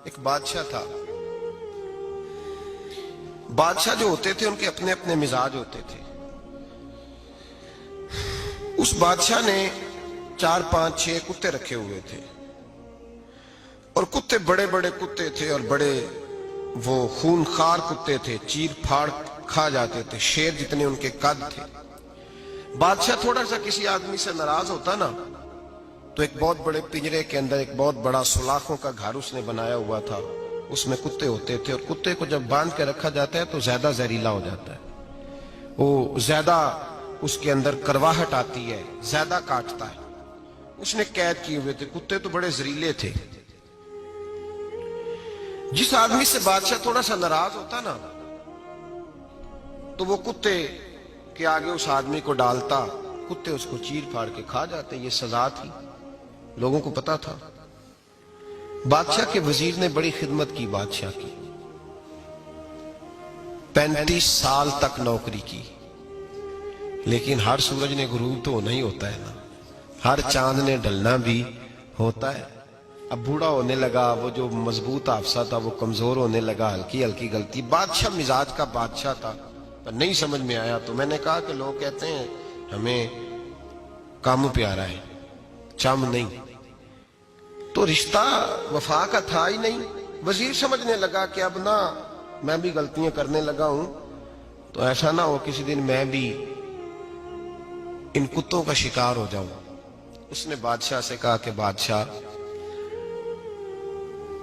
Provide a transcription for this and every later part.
ایک بادشاہ تھا. بادشاہ جو ہوتے تھے ان کے اپنے اپنے مزاج ہوتے تھے. اس بادشاہ نے 4 5 6 کتے رکھے ہوئے تھے اور کتے بڑے بڑے کتے تھے اور بڑے وہ خونخوار کتے تھے, چیر پھاڑ کھا جاتے تھے, شیر جتنے ان کے قد تھے. بادشاہ تھوڑا سا کسی آدمی سے ناراض ہوتا نا تو ایک بہت بڑے پنجرے کے اندر ایک بہت بڑا سلاخوں کا گھر اس نے بنایا ہوا تھا, اس میں کتے ہوتے تھے, اور کتے کو جب باندھ کے رکھا جاتا ہے تو زیادہ زہریلا ہو جاتا ہے, وہ زیادہ اس کے اندر کرواہٹ آتی ہے, زیادہ کاٹتا ہے. اس نے قید کیے ہوئے تھے. کتے تو بڑے زہریلے تھے. جس آدمی سے بادشاہ تھوڑا سا ناراض ہوتا نا تو وہ کتے کے آگے اس آدمی کو ڈالتا, کتے اس کو چیر پھاڑ کے کھا جاتے. یہ سزا تھی, لوگوں کو پتا تھا. بادشاہ کے وزیر نے بڑی خدمت کی بادشاہ کی, 35 سال تک نوکری کی. لیکن ہر سورج نے غروب تو ہونا ہی ہوتا ہے نا, ہر چاند نے ڈھلنا بھی ہوتا ہے. اب بوڑھا ہونے لگا, وہ جو مضبوط حافظہ تھا وہ کمزور ہونے لگا, ہلکی ہلکی غلطی. بادشاہ مزاج کا بادشاہ تھا, پر نہیں سمجھ میں آیا. تو میں نے کہا کہ لوگ کہتے ہیں ہمیں کام پیارا ہے, چم نہیں. تو رشتہ وفا کا تھا ہی نہیں. وزیر سمجھنے لگا کہ اب نہ میں بھی غلطیاں کرنے لگا ہوں تو ایسا نہ ہو کسی دن میں بھی ان کتوں کا شکار ہو جاؤں. اس نے بادشاہ سے کہا کہ بادشاہ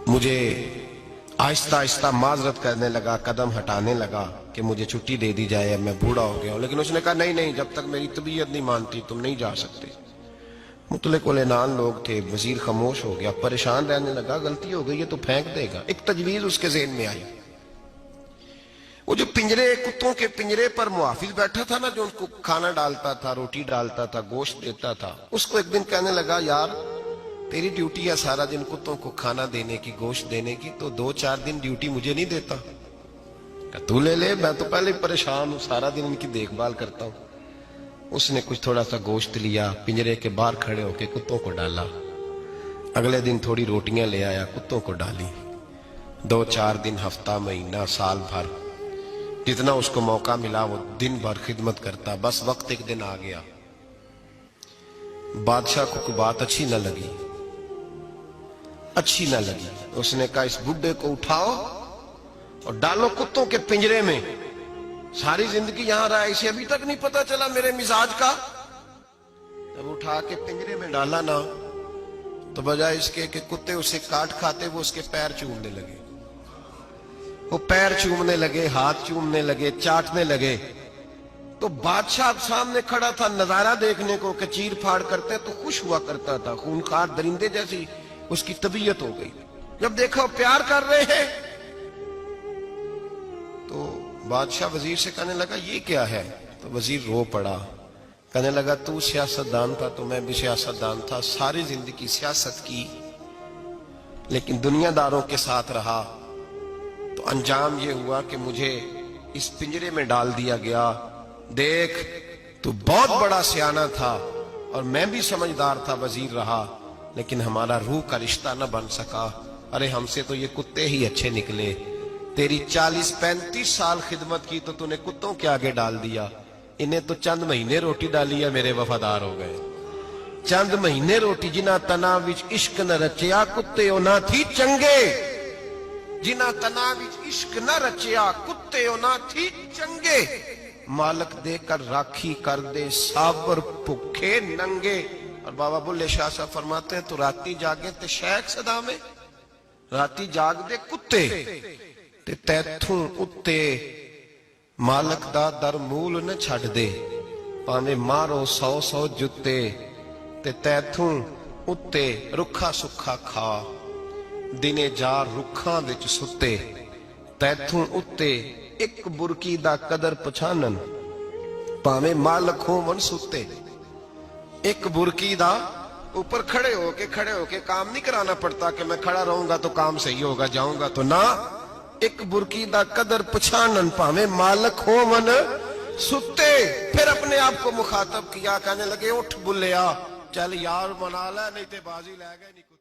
مجھے آہستہ آہستہ معذرت کرنے لگا, قدم ہٹانے لگا کہ مجھے چھٹی دے دی جائے, اب میں بوڑھا ہو گیا ہوں. لیکن اس نے کہا نہیں نہیں, جب تک میری طبیعت نہیں مانتی تم نہیں جا سکتے. مطلق العنان لوگ تھے. وزیر خاموش ہو گیا, پریشان رہنے لگا. غلطی ہو گئی ہے تو پھینک دے گا. ایک تجویز اس کے ذہن میں آئی. وہ جو پنجرے, کتوں کے پنجرے پر محافظ بیٹھا تھا نا, جو ان کو کھانا ڈالتا تھا, روٹی ڈالتا تھا, گوشت دیتا تھا, اس کو ایک دن کہنے لگا یار تیری ڈیوٹی ہے سارا دن کتوں کو کھانا دینے کی, گوشت دینے کی, تو 2 4 دن ڈیوٹی مجھے نہیں دیتا؟ کہ تو لے لے, میں تو پہلے پریشان ہوں, سارا دن ان کی دیکھ بھال کرتا ہوں. اس نے کچھ تھوڑا سا گوشت لیا, پنجرے کے باہر کھڑے ہو کے کتوں کو ڈالا. اگلے دن تھوڑی روٹیاں لے آیا, کتوں کو ڈالی. 2 4 دن, ہفتہ, مہینہ, سال بھر, جتنا اس کو موقع ملا وہ دن بھر خدمت کرتا. بس وقت ایک دن آ گیا, بادشاہ کو کوئی بات اچھی نہ لگی. اس نے کہا اس بڈھے کو اٹھاؤ اور ڈالو کتوں کے پنجرے میں. ساری زندگی یہاں رہا, اسے ابھی تک نہیں پتا چلا میرے مزاج کا. جب اٹھا کے پنجرے میں ڈالا نا تو بجائے اس کے کہ کتے اسے کاٹ کھاتے, وہ اس کے پیر چومنے لگے. وہ پیر چومنے لگے, ہاتھ چومنے لگے, چاٹنے لگے. تو بادشاہ سامنے کھڑا تھا نظارہ دیکھنے کو کہ چیر پھاڑ کرتے تو خوش ہوا کرتا تھا, خونخوار درندے جیسی اس کی طبیعت ہو گئی. جب دیکھا پیار کر رہے ہیں تو بادشاہ وزیر سے کہنے لگا یہ کیا ہے؟ تو وزیر رو پڑا, کہنے لگا تو سیاستدان تھا تو میں بھی سیاستدان تھا, ساری زندگی سیاست کی لیکن دنیا داروں کے ساتھ رہا, تو انجام یہ ہوا کہ مجھے اس پنجرے میں ڈال دیا گیا. دیکھ تو بہت بڑا سیانہ تھا اور میں بھی سمجھدار تھا, وزیر رہا, لیکن ہمارا روح کا رشتہ نہ بن سکا. ارے ہم سے تو یہ کتے ہی اچھے نکلے. تیری 40 35 سال خدمت کی تو نے کتوں کے آگے ڈال دیا. انہیں تو چند مہینے روٹی ڈالی ہے, میرے وفادار ہو گئے. چند مہینے روٹی, جنہ تنا وچ عشق نہ رچیا کتے او نہ تھی چنگے. جنہ تنا وچ عشق نہ رچیا کتے او نہ تھی چنگے. مالک دے کر راکھی کر دے صابر بھوکے ننگے. اور بابا بلے شاہ صاحب فرماتے ہیں تو راتی جاگے تے شیخ صدا میں, راتی جاگ دے کتے تے تیتھوں اتے مالک دا در مول نہ چھڑ دے. پانے مارو 100 جتے تے تیتھوں اتے رکھا سکھا کھا. دنے جار رکھاں وچ ستے تیتھوں اتے ایک برکی دا قدر پچھانن. پاویں مالک ہون ستے, ایک برکی دا اوپر کھڑے ہو کے کام نہیں کرانا پڑتا کہ میں کھڑا رہوں گا تو کام صحیح ہوگا, جاؤں گا تو نہ. ایک برکی دا قدر پچھانن پاویں مالک ہون ستے. پھر اپنے آپ کو مخاطب کیا, کہنے لگے اٹھ بلیا, چل یار منا لے نہیں تے بازی لے گئے نہیں.